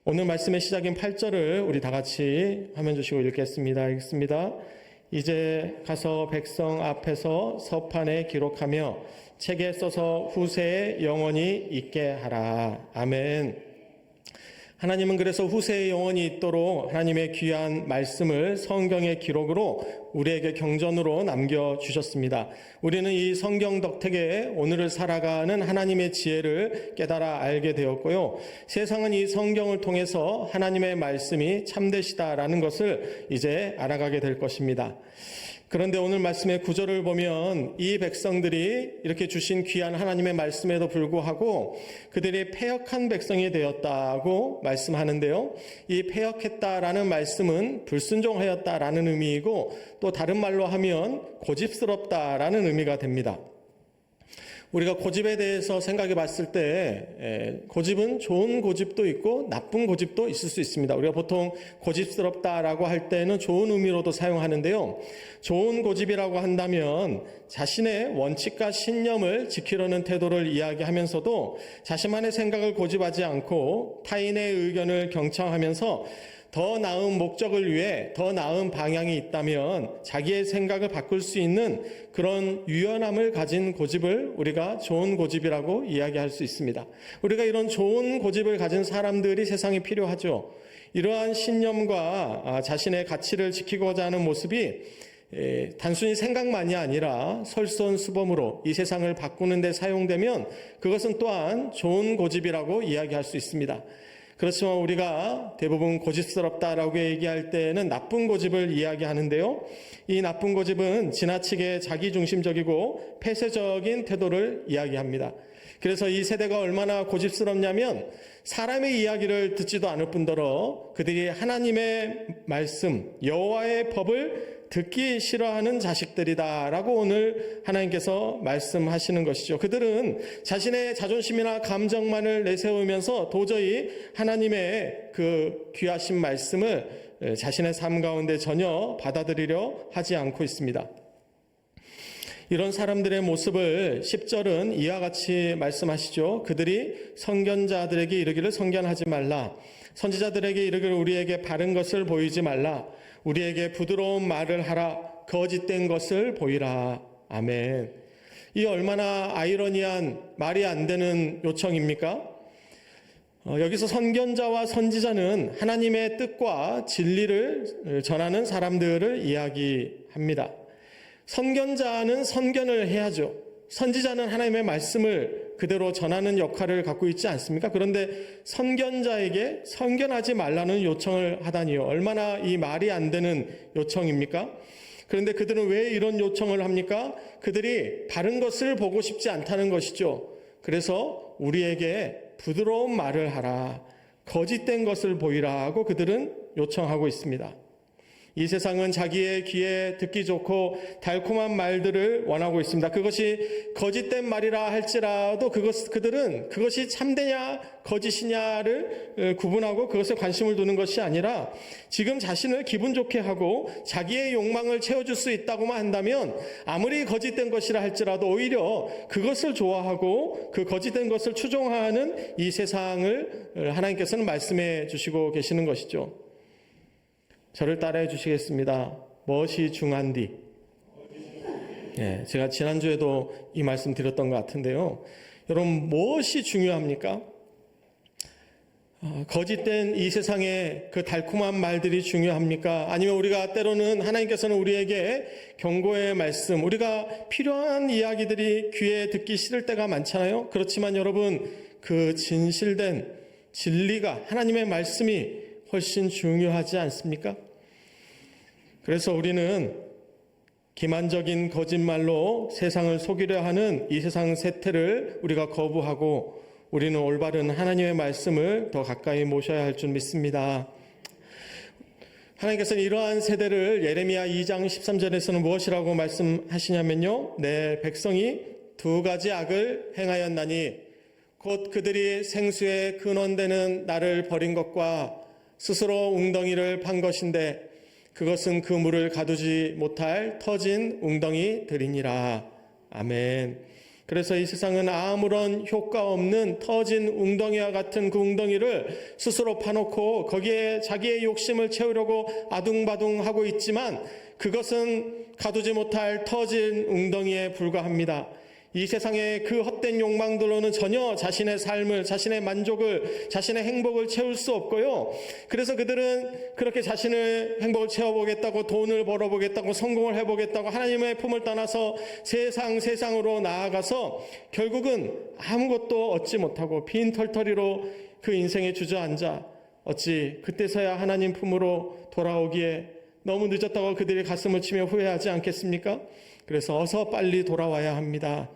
오늘 말씀의 시작인 8절을 우리 다 같이 화면 주시고 읽겠습니다. 읽습니다. 이제 가서 백성 앞에서 서판에 기록하며 책에 써서 후세에 영원히 있게 하라. 아멘. 하나님은 그래서 후세에 영원히 있도록 하나님의 귀한 말씀을 성경의 기록으로 우리에게 경전으로 남겨주셨습니다. 우리는 이 성경 덕택에 오늘을 살아가는 하나님의 지혜를 깨달아 알게 되었고요. 세상은 이 성경을 통해서 하나님의 말씀이 참되시다라는 것을 이제 알아가게 될 것입니다. 그런데 오늘 말씀의 구절을 보면 이 백성들이 이렇게 주신 귀한 하나님의 말씀에도 불구하고 그들이 패역한 백성이 되었다고 말씀하는데요. 이 패역했다라는 말씀은 불순종하였다라는 의미이고 또 다른 말로 하면 고집스럽다라는 의미가 됩니다. 우리가 고집에 대해서 생각해 봤을 때 고집은 좋은 고집도 있고 나쁜 고집도 있을 수 있습니다. 우리가 보통 고집스럽다라고 할 때는 좋은 의미로도 사용하는데요. 좋은 고집이라고 한다면 자신의 원칙과 신념을 지키려는 태도를 이야기하면서도 자신만의 생각을 고집하지 않고 타인의 의견을 경청하면서 더 나은 목적을 위해 더 나은 방향이 있다면 자기의 생각을 바꿀 수 있는 그런 유연함을 가진 고집을 우리가 좋은 고집이라고 이야기할 수 있습니다. 우리가 이런 좋은 고집을 가진 사람들이 세상에 필요하죠. 이러한 신념과 자신의 가치를 지키고자 하는 모습이 단순히 생각만이 아니라 솔선수범으로 이 세상을 바꾸는 데 사용되면 그것은 또한 좋은 고집이라고 이야기할 수 있습니다. 그렇지만 우리가 대부분 고집스럽다라고 얘기할 때는 나쁜 고집을 이야기하는데요. 이 나쁜 고집은 지나치게 자기중심적이고 폐쇄적인 태도를 이야기합니다. 그래서 이 세대가 얼마나 고집스럽냐면 사람의 이야기를 듣지도 않을 뿐더러 그들이 하나님의 말씀, 여호와의 법을 듣기 싫어하는 자식들이다라고 오늘 하나님께서 말씀하시는 것이죠. 그들은 자신의 자존심이나 감정만을 내세우면서 도저히 하나님의 그 귀하신 말씀을 자신의 삶 가운데 전혀 받아들이려 하지 않고 있습니다. 이런 사람들의 모습을 10절은 이와 같이 말씀하시죠. 그들이 선견자들에게 이르기를 선견하지 말라. 선지자들에게 이르기를 우리에게 바른 것을 보이지 말라. 우리에게 부드러운 말을 하라. 거짓된 것을 보이라. 아멘. 이 얼마나 아이러니한 말이 안 되는 요청입니까? 여기서 선견자와 선지자는 하나님의 뜻과 진리를 전하는 사람들을 이야기합니다. 선견자는 선견을 해야죠. 선지자는 하나님의 말씀을 그대로 전하는 역할을 갖고 있지 않습니까? 그런데 선견자에게 선견하지 말라는 요청을 하다니요. 얼마나 이 말이 안 되는 요청입니까? 그런데 그들은 왜 이런 요청을 합니까? 그들이 바른 것을 보고 싶지 않다는 것이죠. 그래서 우리에게 부드러운 말을 하라. 거짓된 것을 보이라 하고 그들은 요청하고 있습니다. 이 세상은 자기의 귀에 듣기 좋고 달콤한 말들을 원하고 있습니다. 그것이 거짓된 말이라 할지라도 그들은 그것이 참되냐 거짓이냐를 구분하고 그것에 관심을 두는 것이 아니라 지금 자신을 기분 좋게 하고 자기의 욕망을 채워줄 수 있다고만 한다면 아무리 거짓된 것이라 할지라도 오히려 그것을 좋아하고 그 거짓된 것을 추종하는 이 세상을 하나님께서는 말씀해 주시고 계시는 것이죠. 저를 따라해 주시겠습니다. 무엇이 중한디? 제가 지난주에도 이 말씀 드렸던 것 같은데요. 여러분, 무엇이 중요합니까? 거짓된 이 세상의 그 달콤한 말들이 중요합니까? 아니면 우리가 때로는 하나님께서는 우리에게 경고의 말씀, 우리가 필요한 이야기들이 귀에 듣기 싫을 때가 많잖아요. 그렇지만 여러분, 그 진실된 진리가 하나님의 말씀이 훨씬 중요하지 않습니까? 그래서 우리는 기만적인 거짓말로 세상을 속이려 하는 이 세상 세태를 우리가 거부하고 우리는 올바른 하나님의 말씀을 더 가까이 모셔야 할 줄 믿습니다. 하나님께서는 이러한 세대를 예레미야 2장 13절에서는 무엇이라고 말씀하시냐면요. 내 백성이 두 가지 악을 행하였나니 곧 그들이 생수의 근원되는 나를 버린 것과 스스로 웅덩이를 판 것인데 그것은 그 물을 가두지 못할 터진 웅덩이들이니라. 아멘. 그래서 이 세상은 아무런 효과 없는 터진 웅덩이와 같은 그 웅덩이를 스스로 파놓고 거기에 자기의 욕심을 채우려고 아둥바둥하고 있지만 그것은 가두지 못할 터진 웅덩이에 불과합니다. 이 세상의 그 헛된 욕망들로는 전혀 자신의 삶을, 자신의 만족을, 자신의 행복을 채울 수 없고요. 그래서 그들은 그렇게 자신의 행복을 채워보겠다고, 돈을 벌어보겠다고, 성공을 해보겠다고 하나님의 품을 떠나서 세상으로 나아가서 결국은 아무것도 얻지 못하고 빈털터리로 그 인생에 주저앉아 어찌 그때서야 하나님 품으로 돌아오기에 너무 늦었다고 그들이 가슴을 치며 후회하지 않겠습니까? 그래서 어서 빨리 돌아와야 합니다.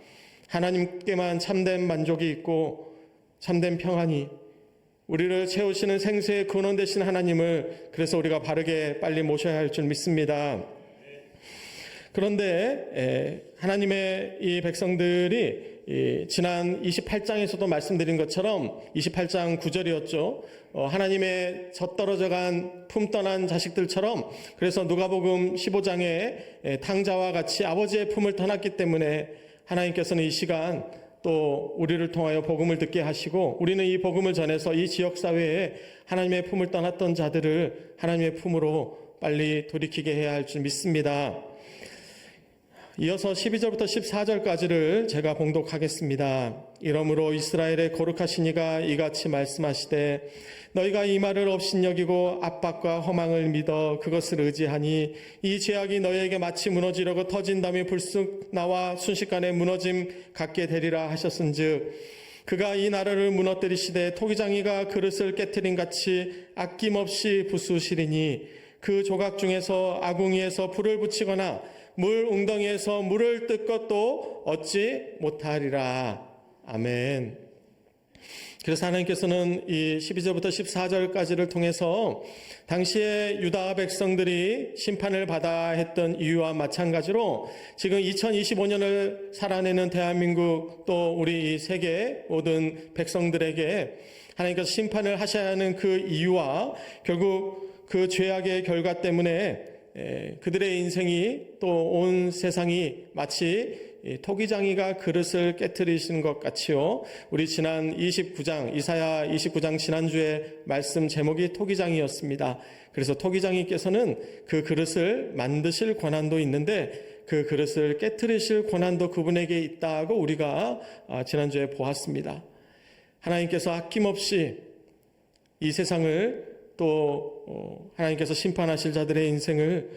하나님께만 참된 만족이 있고 참된 평안이, 우리를 채우시는 생수의 근원 되신 하나님을 그래서 우리가 바르게 빨리 모셔야 할 줄 믿습니다. 그런데 하나님의 이 백성들이 지난 28장에서도 말씀드린 것처럼 28장 9절이었죠. 하나님의 젖떨어져간 품 떠난 자식들처럼, 그래서 누가복음 15장에 탕자와 같이 아버지의 품을 떠났기 때문에 하나님께서는 이 시간 또 우리를 통하여 복음을 듣게 하시고, 우리는 이 복음을 전해서 이 지역사회에 하나님의 품을 떠났던 자들을 하나님의 품으로 빨리 돌이키게 해야 할 줄 믿습니다. 이어서 12절부터 14절까지를 제가 봉독하겠습니다. 이러므로 이스라엘의 거룩하신 이가 이같이 말씀하시되 너희가 이 말을 업신여기고 압박과 허망을 믿어 그것을 의지하니 이 죄악이 너희에게 마치 무너지려고 터진 담이 불쑥 나와 순식간에 무너짐 같게 되리라 하셨은즉 그가 이 나라를 무너뜨리시되 토기장이가 그릇을 깨트린 같이 아낌없이 부수시리니 그 조각 중에서 아궁이에서 불을 붙이거나 물 웅덩이에서 물을 뜰 것도 얻지 못하리라. 아멘. 그래서 하나님께서는 이 12절부터 14절까지를 통해서 당시에 유다 백성들이 심판을 받아야 했던 이유와 마찬가지로 지금 2025년을 살아내는 대한민국 또 우리 세계 모든 백성들에게 하나님께서 심판을 하셔야 하는 그 이유와 결국 그 죄악의 결과 때문에 그들의 인생이 또 온 세상이 마치 토기장이가 그릇을 깨트리시는 것 같이요. 우리 지난 29장 이사야 29장 지난주에 말씀 제목이 토기장이었습니다. 그래서 토기장이께서는 그 그릇을 만드실 권한도 있는데 그 그릇을 깨트리실 권한도 그분에게 있다고 우리가 지난주에 보았습니다. 하나님께서 아낌없이 이 세상을 또 하나님께서 심판하실 자들의 인생을,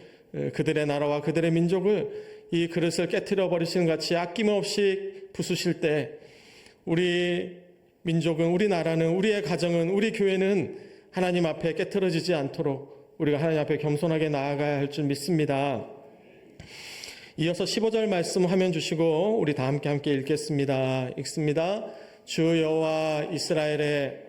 그들의 나라와 그들의 민족을 이 그릇을 깨트려 버리시는 같이 아낌없이 부수실 때 우리 민족은, 우리 나라는, 우리의 가정은, 우리 교회는 하나님 앞에 깨트려지지 않도록 우리가 하나님 앞에 겸손하게 나아가야 할 줄 믿습니다. 이어서 15절 말씀 화면 주시고 우리 다 함께 읽겠습니다. 읽습니다. 주 여호와 이스라엘의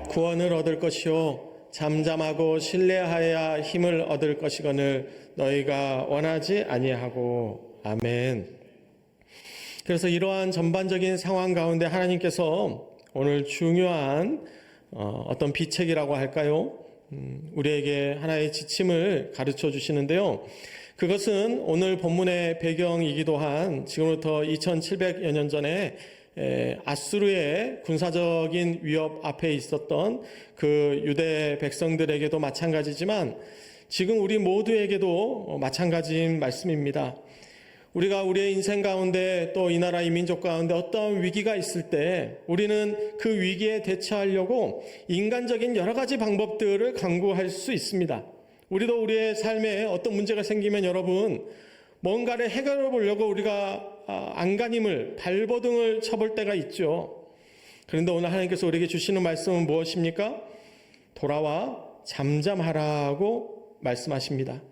구원을 얻을 것이요 잠잠하고 신뢰하여야 힘을 얻을 것이거늘 너희가 원하지 아니하고. 아멘. 그래서 이러한 전반적인 상황 가운데 하나님께서 오늘 중요한 어떤 비책이라고 할까요? 우리에게 하나의 지침을 가르쳐 주시는데요. 그것은 오늘 본문의 배경이기도 한 지금부터 2700여 년 전에 아수르의 군사적인 위협 앞에 있었던 그 유대 백성들에게도 마찬가지지만 지금 우리 모두에게도 마찬가지인 말씀입니다. 우리가 우리의 인생 가운데 또 이 나라 이 민족 가운데 어떤 위기가 있을 때 우리는 그 위기에 대처하려고 인간적인 여러 가지 방법들을 강구할 수 있습니다. 우리도 우리의 삶에 어떤 문제가 생기면 여러분 뭔가를 해결해 보려고 우리가 안간힘을 발버둥을 쳐볼 때가 있죠. 그런데 오늘 하나님께서 우리에게 주시는 말씀은 무엇입니까? 돌아와 잠잠하라고 말씀하십니다.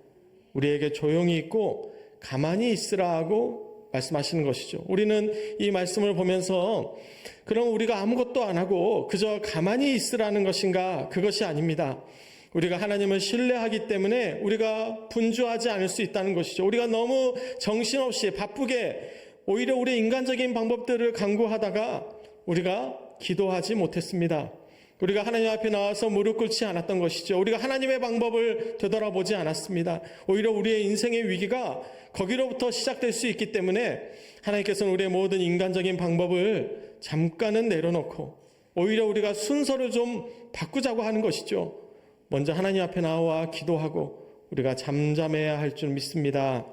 우리에게 조용히 있고 가만히 있으라고 말씀하시는 것이죠. 우리는 이 말씀을 보면서 그럼 우리가 아무것도 안 하고 그저 가만히 있으라는 것인가? 그것이 아닙니다. 우리가 하나님을 신뢰하기 때문에 우리가 분주하지 않을 수 있다는 것이죠. 우리가 너무 정신없이 바쁘게 오히려 우리 인간적인 방법들을 강구하다가 우리가 기도하지 못했습니다. 우리가 하나님 앞에 나와서 무릎 꿇지 않았던 것이죠. 우리가 하나님의 방법을 되돌아보지 않았습니다. 오히려 우리의 인생의 위기가 거기로부터 시작될 수 있기 때문에 하나님께서는 우리의 모든 인간적인 방법을 잠깐은 내려놓고 오히려 우리가 순서를 좀 바꾸자고 하는 것이죠. 먼저 하나님 앞에 나와 기도하고 우리가 잠잠해야 할 줄 믿습니다.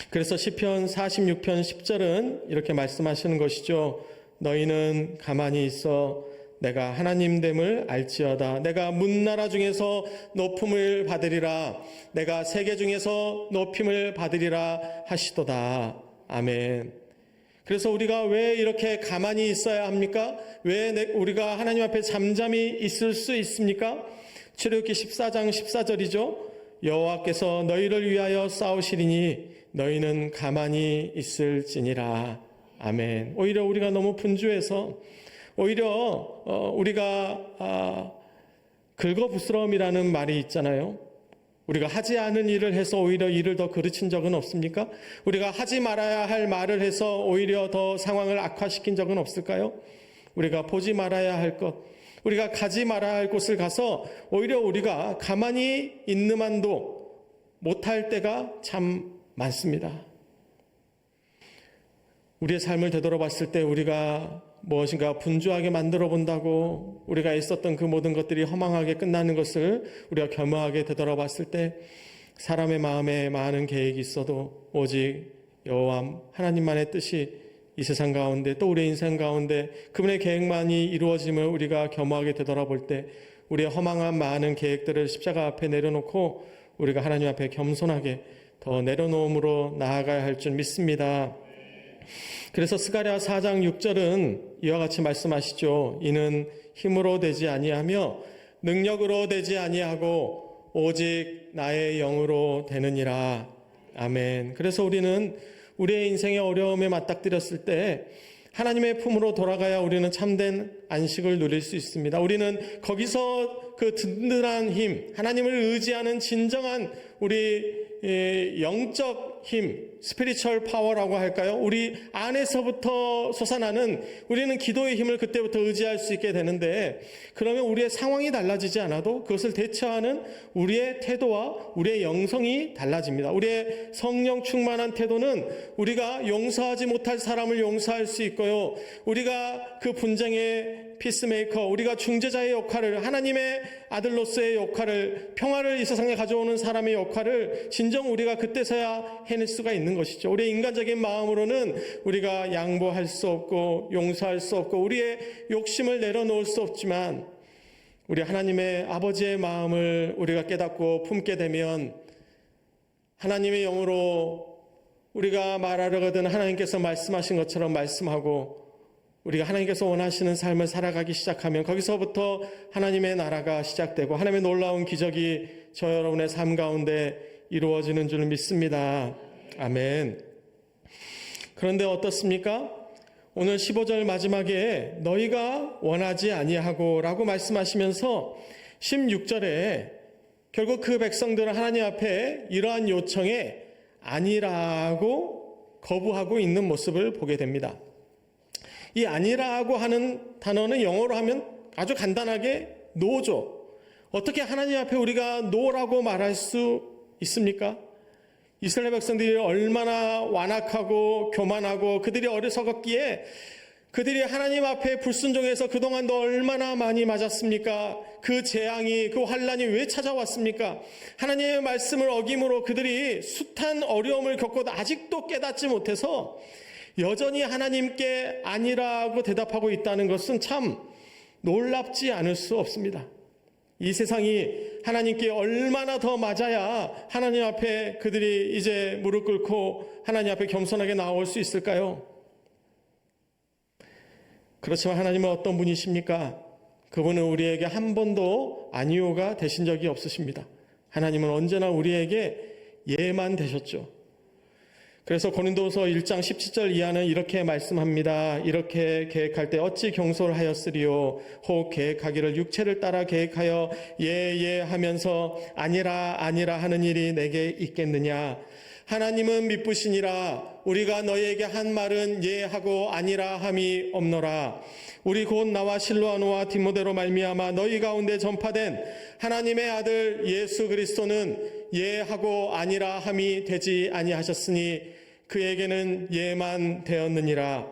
그래서 시편 46편 10절은 이렇게 말씀하시는 것이죠. 너희는 가만히 있어 내가 하나님됨을 알지어다. 내가 문나라 중에서 높음을 받으리라. 내가 세계 중에서 높임을 받으리라 하시도다. 아멘. 그래서 우리가 왜 이렇게 가만히 있어야 합니까? 왜 우리가 하나님 앞에 잠잠히 있을 수 있습니까? 출애굽기 14장 14절이죠. 여호와께서 너희를 위하여 싸우시리니 너희는 가만히 있을지니라. 아멘. 오히려 우리가 너무 분주해서 오히려 우리가 긁어부스럼이라는 말이 있잖아요. 우리가 하지 않은 일을 해서 오히려 일을 더 그르친 적은 없습니까? 우리가 하지 말아야 할 말을 해서 오히려 더 상황을 악화시킨 적은 없을까요? 우리가 보지 말아야 할 것, 우리가 가지 말아야 할 곳을 가서 오히려 우리가 가만히 있는 한도 못할 때가 참 많습니다. 우리의 삶을 되돌아봤을 때 우리가 무엇인가 분주하게 만들어 본다고 우리가 있었던 그 모든 것들이 허망하게 끝나는 것을 우리가 겸허하게 되돌아봤을 때 사람의 마음에 많은 계획이 있어도 오직 여호와 하나님만의 뜻이 이 세상 가운데 또 우리의 인생 가운데 그분의 계획만이 이루어짐을 우리가 겸허하게 되돌아볼 때 우리의 허망한 많은 계획들을 십자가 앞에 내려놓고 우리가 하나님 앞에 겸손하게 더 내려놓음으로 나아가야 할 줄 믿습니다. 그래서 스가랴 4장 6절은 이와 같이 말씀하시죠. 이는 힘으로 되지 아니하며 능력으로 되지 아니하고 오직 나의 영으로 되느니라. 아멘. 그래서 우리는 우리의 인생의 어려움에 맞닥뜨렸을 때 하나님의 품으로 돌아가야 우리는 참된 안식을 누릴 수 있습니다. 우리는 거기서 그 든든한 힘, 하나님을 의지하는 진정한 우리 영적 힘, 스피리추얼 파워라고 할까요? 우리 안에서부터 솟아나는 우리는 기도의 힘을 그때부터 의지할 수 있게 되는데 그러면 우리의 상황이 달라지지 않아도 그것을 대처하는 우리의 태도와 우리의 영성이 달라집니다. 우리의 성령 충만한 태도는 우리가 용서하지 못할 사람을 용서할 수 있고요. 우리가 그 분쟁의 피스메이커, 우리가 중재자의 역할을, 하나님의 아들로서의 역할을, 평화를 이 세상에 가져오는 사람의 역할을 진정 우리가 그때서야 해낼 수가 있는 것이죠. 우리의 인간적인 마음으로는 우리가 양보할 수 없고 용서할 수 없고 우리의 욕심을 내려놓을 수 없지만 우리 하나님의 아버지의 마음을 우리가 깨닫고 품게 되면 하나님의 영으로 우리가 말하려거든 하나님께서 말씀하신 것처럼 말씀하고 우리가 하나님께서 원하시는 삶을 살아가기 시작하면 거기서부터 하나님의 나라가 시작되고 하나님의 놀라운 기적이 저 여러분의 삶 가운데 이루어지는 줄 믿습니다. 아멘. 그런데 어떻습니까? 오늘 15절 마지막에 너희가 원하지 아니하고 라고 말씀하시면서 16절에 결국 그 백성들은 하나님 앞에 이러한 요청에 아니라고 거부하고 있는 모습을 보게 됩니다. 이 아니라고 하는 단어는 영어로 하면 아주 간단하게 노죠. 어떻게 하나님 앞에 우리가 노라고 말할 수 있습니까? 이스라엘 백성들이 얼마나 완악하고 교만하고 그들이 어리석었기에 그들이 하나님 앞에 불순종해서 그동안도 얼마나 많이 맞았습니까? 그 재앙이, 그 환란이 왜 찾아왔습니까? 하나님의 말씀을 어김으로 그들이 숱한 어려움을 겪고도 아직도 깨닫지 못해서 여전히 하나님께 아니라고 대답하고 있다는 것은 참 놀랍지 않을 수 없습니다. 이 세상이 하나님께 얼마나 더 맞아야 하나님 앞에 그들이 이제 무릎 꿇고 하나님 앞에 겸손하게 나올 수 있을까요? 그렇지만 하나님은 어떤 분이십니까? 그분은 우리에게 한 번도 아니오가 되신 적이 없으십니다. 하나님은 언제나 우리에게 예만 되셨죠. 그래서 고린도서 1장 17절 이하는 이렇게 말씀합니다. 이렇게 계획할 때 어찌 경솔하였으리요. 혹 계획하기를 육체를 따라 계획하여 예 하면서 아니라 하는 일이 내게 있겠느냐. 하나님은 미쁘시니라. 우리가 너희에게 한 말은 예하고 아니라 함이 없노라. 우리 곧 나와 실로아노와 디모데로 말미암아 너희 가운데 전파된 하나님의 아들 예수 그리스도는 예하고 아니라 함이 되지 아니하셨으니 그에게는 예만 되었느니라.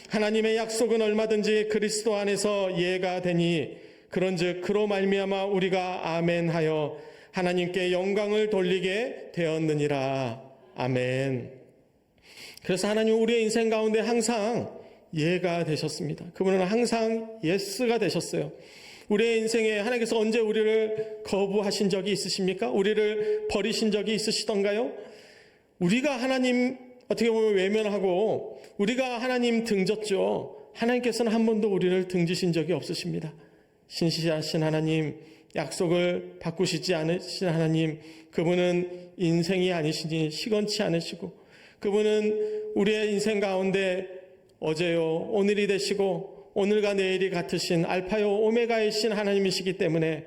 하나님의 약속은 얼마든지 그리스도 안에서 예가 되니 그런즉 그로 말미암아 우리가 아멘하여 하나님께 영광을 돌리게 되었느니라. 아멘. 그래서 하나님 우리의 인생 가운데 항상 예가 되셨습니다. 그분은 항상 예스가 되셨어요. 우리의 인생에 하나님께서 언제 우리를 거부하신 적이 있으십니까? 우리를 버리신 적이 있으시던가요? 우리가 하나님 어떻게 보면 외면하고 우리가 하나님 등졌죠. 하나님께서는 한 번도 우리를 등지신 적이 없으십니다. 신실하신 하나님, 약속을 바꾸시지 않으신 하나님, 그분은 인생이 아니시니 시건치 않으시고 그분은 우리의 인생 가운데 어제요 오늘이 되시고 오늘과 내일이 같으신 알파요 오메가이신 하나님이시기 때문에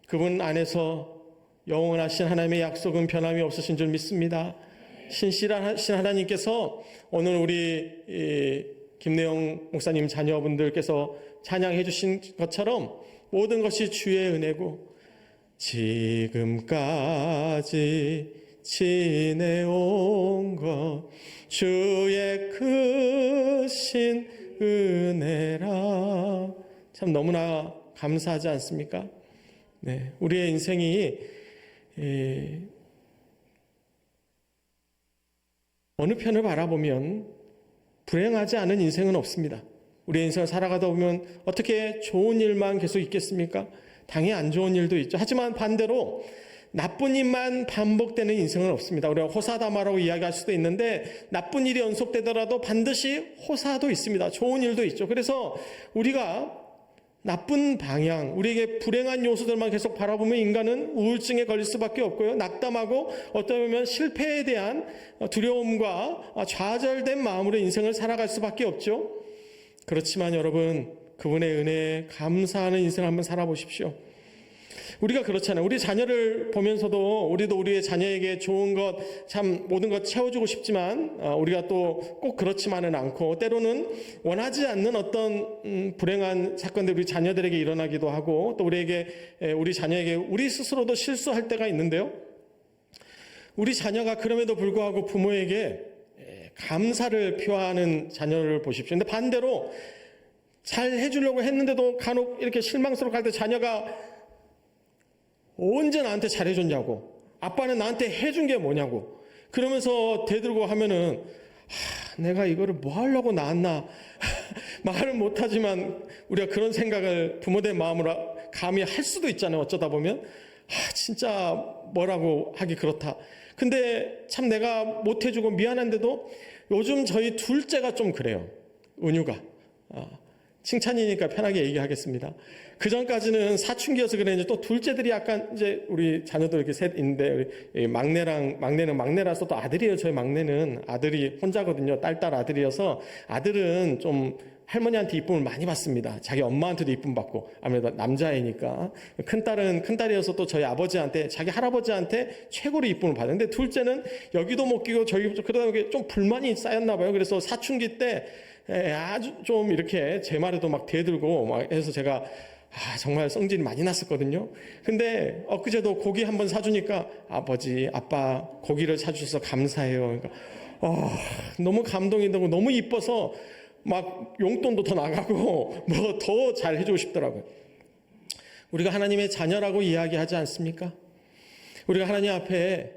그분 안에서 영원하신 하나님의 약속은 변함이 없으신 줄 믿습니다. 신실하신 하나님께서 오늘 우리 김내영 목사님 자녀분들께서 찬양해 주신 것처럼 모든 것이 주의 은혜고 지금까지 지내온 것 주의 크신 은혜라. 참 너무나 감사하지 않습니까? 네, 우리의 인생이 어느 편을 바라보면 불행하지 않은 인생은 없습니다. 우리의 인생을 살아가다 보면 어떻게 좋은 일만 계속 있겠습니까? 당연히 안 좋은 일도 있죠. 하지만 반대로 나쁜 일만 반복되는 인생은 없습니다. 우리가 호사다마라고 이야기할 수도 있는데 나쁜 일이 연속되더라도 반드시 호사도 있습니다. 좋은 일도 있죠. 그래서 우리가 나쁜 방향, 우리에게 불행한 요소들만 계속 바라보면 인간은 우울증에 걸릴 수밖에 없고요. 낙담하고 어떻게 보면 실패에 대한 두려움과 좌절된 마음으로 인생을 살아갈 수밖에 없죠. 그렇지만 여러분, 그분의 은혜에 감사하는 인생을 한번 살아보십시오. 우리가 그렇잖아요. 우리 자녀를 보면서도 우리도 우리의 자녀에게 좋은 것, 참 모든 것 채워주고 싶지만 우리가 또 꼭 그렇지만은 않고 때로는 원하지 않는 어떤 불행한 사건들이 우리 자녀들에게 일어나기도 하고 또 우리 자녀에게 우리 스스로도 실수할 때가 있는데요. 우리 자녀가 그럼에도 불구하고 부모에게 감사를 표하는 자녀를 보십시오. 근데 반대로 잘 해주려고 했는데도 간혹 이렇게 실망스럽게 할 때 자녀가 언제 나한테 잘해줬냐고, 아빠는 나한테 해준 게 뭐냐고 그러면서 대들고 하면은 내가 이거를 뭐 하려고 낳았나 말은 못하지만 우리가 그런 생각을 부모된 마음으로 감히 할 수도 있잖아요. 어쩌다 보면 진짜 뭐라고 하기 그렇다. 근데 참 내가 못해주고 미안한데도 요즘 저희 둘째가 좀 그래요. 은유가 칭찬이니까 편하게 얘기하겠습니다. 그 전까지는 사춘기여서 그랬는지 또 둘째들이 약간 이제 우리 자녀들 이렇게 셋 있는데 막내는 막내라서 또 아들이에요. 저희 막내는 아들이 혼자거든요. 딸 아들이어서 아들은 좀 할머니한테 이쁨을 많이 받습니다. 자기 엄마한테도 이쁨 받고 아무래도 남자애니까. 큰딸이어서 또 저희 아버지한테 자기 할아버지한테 최고로 이쁨을 받는데 둘째는 여기도 못 끼고 저기 그러다 보니 좀 불만이 쌓였나 봐요. 그래서 사춘기 때 아주 좀 이렇게 제 말에도 막 대들고 막 해서 제가 정말 성질이 많이 났었거든요. 근데 엊그제도 고기 한번 사주니까 아버지, 아빠 고기를 사주셔서 감사해요. 그러니까 너무 감동이 되고 너무 이뻐서 막 용돈도 더 나가고 뭐 더 잘 해주고 싶더라고요. 우리가 하나님의 자녀라고 이야기하지 않습니까? 우리가 하나님 앞에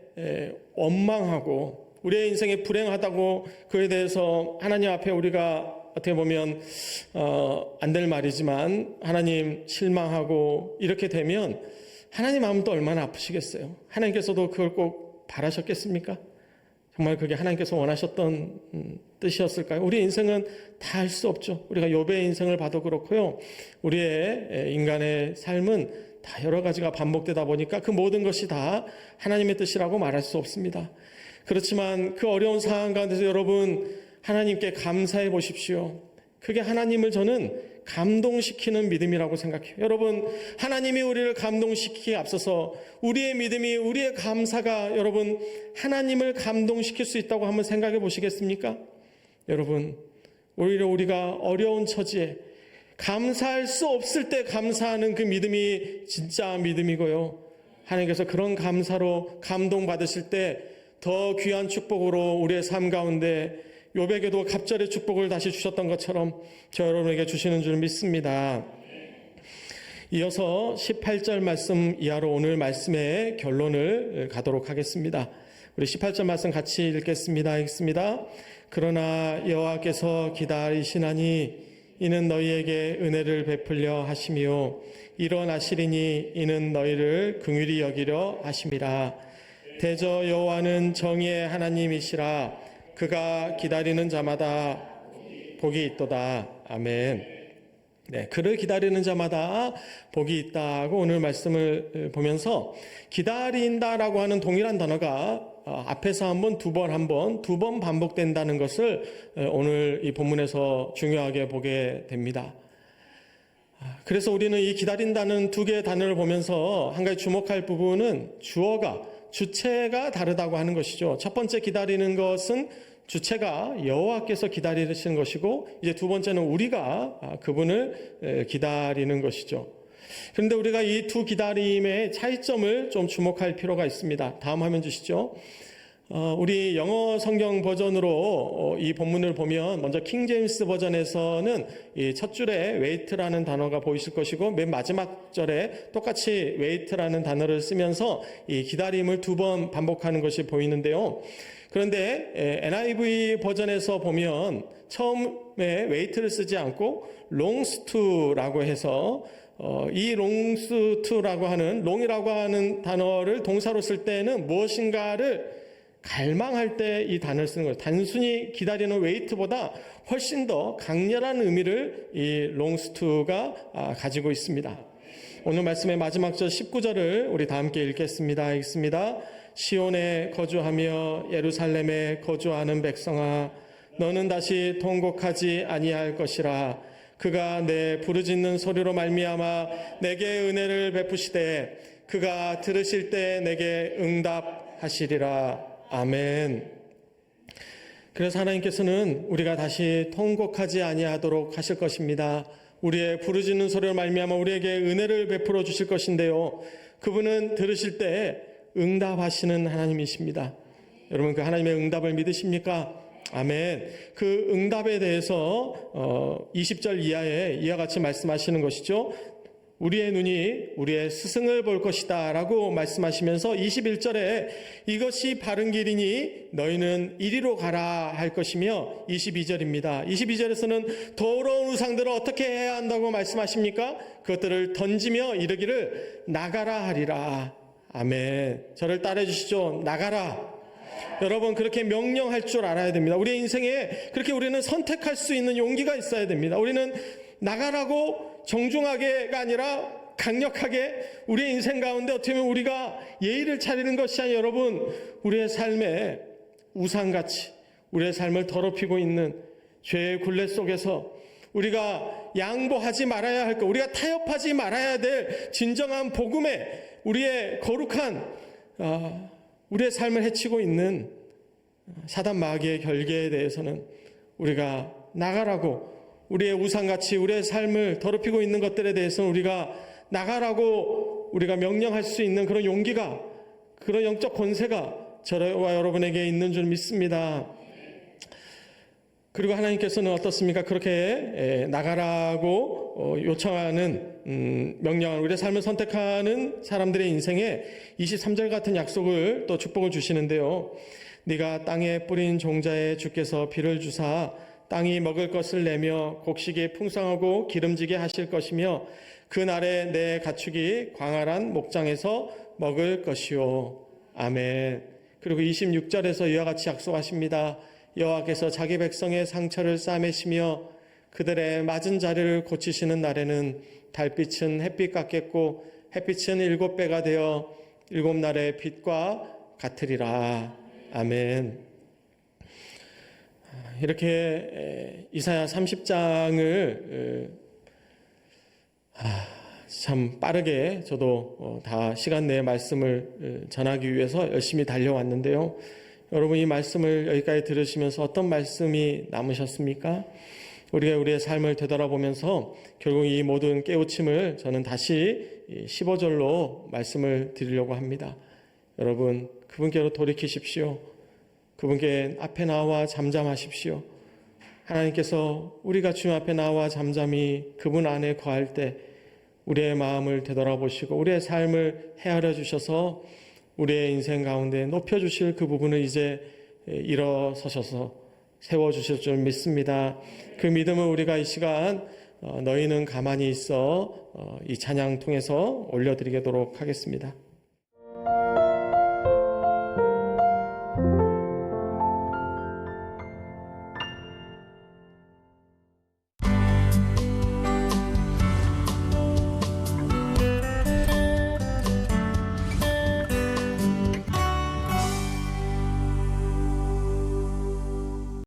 원망하고 우리의 인생이 불행하다고 그에 대해서 하나님 앞에 우리가 어떻게 보면 안 될 말이지만 하나님 실망하고 이렇게 되면 하나님 마음은 또 얼마나 아프시겠어요. 하나님께서도 그걸 꼭 바라셨겠습니까? 정말 그게 하나님께서 원하셨던 뜻이었을까요? 우리 인생은 다 할 수 없죠. 우리가 욥의 인생을 봐도 그렇고요. 우리의 인간의 삶은 다 여러 가지가 반복되다 보니까 그 모든 것이 다 하나님의 뜻이라고 말할 수 없습니다. 그렇지만 그 어려운 상황 가운데서 여러분 하나님께 감사해 보십시오. 그게 하나님을 저는 감동시키는 믿음이라고 생각해요. 여러분, 하나님이 우리를 감동시키기에 앞서서 우리의 믿음이, 우리의 감사가 여러분 하나님을 감동시킬 수 있다고 한번 생각해 보시겠습니까? 여러분, 오히려 우리가 어려운 처지에 감사할 수 없을 때 감사하는 그 믿음이 진짜 믿음이고요, 하나님께서 그런 감사로 감동받으실 때 더 귀한 축복으로 우리의 삶 가운데 욥에게도 갑절의 축복을 다시 주셨던 것처럼 저 여러분에게 주시는 줄 믿습니다. 이어서 18절 말씀 이하로 오늘 말씀의 결론을 가도록 하겠습니다. 우리 18절 말씀 같이 읽겠습니다. 읽습니다. 그러나 여호와께서 기다리시나니 이는 너희에게 은혜를 베풀려 하시며 일어나시리니 이는 너희를 긍휼히 여기려 하심이라. 대저 여호와는 정의의 하나님이시라. 그가 기다리는 자마다 복이 있도다. 아멘. 네, 그를 기다리는 자마다 복이 있다고 오늘 말씀을 보면서 기다린다라고 하는 동일한 단어가 앞에서 한 번, 두 번 반복된다는 것을 오늘 이 본문에서 중요하게 보게 됩니다. 그래서 우리는 이 기다린다는 두 개의 단어를 보면서 한 가지 주목할 부분은 주체가 다르다고 하는 것이죠. 첫 번째 기다리는 것은 주체가 여호와께서 기다리시는 것이고, 이제 두 번째는 우리가 그분을 기다리는 것이죠. 그런데 우리가 이 두 기다림의 차이점을 좀 주목할 필요가 있습니다. 다음 화면 주시죠. 우리 영어 성경 버전으로 이 본문을 보면 먼저 킹 제임스 버전에서는 이 첫 줄에 wait라는 단어가 보이실 것이고, 맨 마지막 절에 똑같이 wait라는 단어를 쓰면서 이 기다림을 두 번 반복하는 것이 보이는데요. 그런데 NIV 버전에서 보면 처음에 wait를 쓰지 않고 longs to라고 해서 이 longs to라고 하는 long이라고 하는 단어를 동사로 쓸 때는 무엇인가를 갈망할 때 이 단어를 쓰는 거예요. 단순히 기다리는 wait보다 훨씬 더 강렬한 의미를 이 longs to가 가지고 있습니다. 오늘 말씀의 마지막 절 19절을 우리 다 함께 읽겠습니다. 읽습니다. 시온에 거주하며 예루살렘에 거주하는 백성아, 너는 다시 통곡하지 아니할 것이라. 그가 내 부르짖는 소리로 말미암아 내게 은혜를 베푸시되 그가 들으실 때 내게 응답하시리라. 아멘. 그래서 하나님께서는 우리가 다시 통곡하지 아니하도록 하실 것입니다. 우리의 부르짖는 소리로 말미암아 우리에게 은혜를 베풀어 주실 것인데요, 그분은 들으실 때 응답하시는 하나님이십니다. 여러분, 그 하나님의 응답을 믿으십니까? 아멘. 그 응답에 대해서 20절 이하에 이와 같이 말씀하시는 것이죠. 우리의 눈이 우리의 스승을 볼 것이다 라고 말씀하시면서 21절에 이것이 바른 길이니 너희는 이리로 가라 할 것이며, 22절입니다. 22절에서는 더러운 우상들을 어떻게 해야 한다고 말씀하십니까? 그것들을 던지며 이르기를 나가라 하리라. 아멘. 저를 따라해 주시죠. 나가라. 여러분, 그렇게 명령할 줄 알아야 됩니다. 우리의 인생에 그렇게 우리는 선택할 수 있는 용기가 있어야 됩니다. 우리는 나가라고 정중하게가 아니라 강력하게 우리의 인생 가운데 어떻게 보면 우리가 예의를 차리는 것이 아니라 여러분, 우리의 삶에 우상같이 우리의 삶을 더럽히고 있는 죄의 굴레 속에서 우리가 양보하지 말아야 할 것, 우리가 타협하지 말아야 될 진정한 복음에 우리의 거룩한 우리의 삶을 해치고 있는 사단 마귀의 결계에 대해서는 우리가 나가라고, 우리의 우상같이 우리의 삶을 더럽히고 있는 것들에 대해서는 우리가 나가라고 우리가 명령할 수 있는 그런 용기가, 그런 영적 권세가 저와 여러분에게 있는 줄 믿습니다. 그리고 하나님께서는 어떻습니까? 그렇게 나가라고 요청하는 명령을, 우리의 삶을 선택하는 사람들의 인생에 23절 같은 약속을 또 축복을 주시는데요. 네가 땅에 뿌린 종자에 주께서 비를 주사 땅이 먹을 것을 내며 곡식이 풍성하고 기름지게 하실 것이며 그날에 내 가축이 광활한 목장에서 먹을 것이요. 아멘. 그리고 26절에서 이와 같이 약속하십니다. 여호와께서 자기 백성의 상처를 싸매시며 그들의 맞은 자리를 고치시는 날에는 달빛은 햇빛 같겠고 햇빛은 7배가 되어 7날의 빛과 같으리라. 아멘. 이렇게 이사야 30장을 참 빠르게 저도 다 시간 내에 말씀을 전하기 위해서 열심히 달려왔는데요. 여러분, 이 말씀을 여기까지 들으시면서 어떤 말씀이 남으셨습니까? 우리가 우리의 삶을 되돌아보면서 결국 이 모든 깨우침을 저는 다시 15절로 말씀을 드리려고 합니다. 여러분, 그분께로 돌이키십시오. 그분께 앞에 나와 잠잠하십시오. 하나님께서 우리가 주님 앞에 나와 잠잠히 그분 안에 거할 때 우리의 마음을 되돌아보시고 우리의 삶을 헤아려 주셔서 우리의 인생 가운데 높여주실 그 부분을 이제 일어서셔서 세워주실 줄 믿습니다. 그 믿음을 우리가 이 시간 너희는 가만히 있어 이 찬양 통해서 올려드리도록 하겠습니다.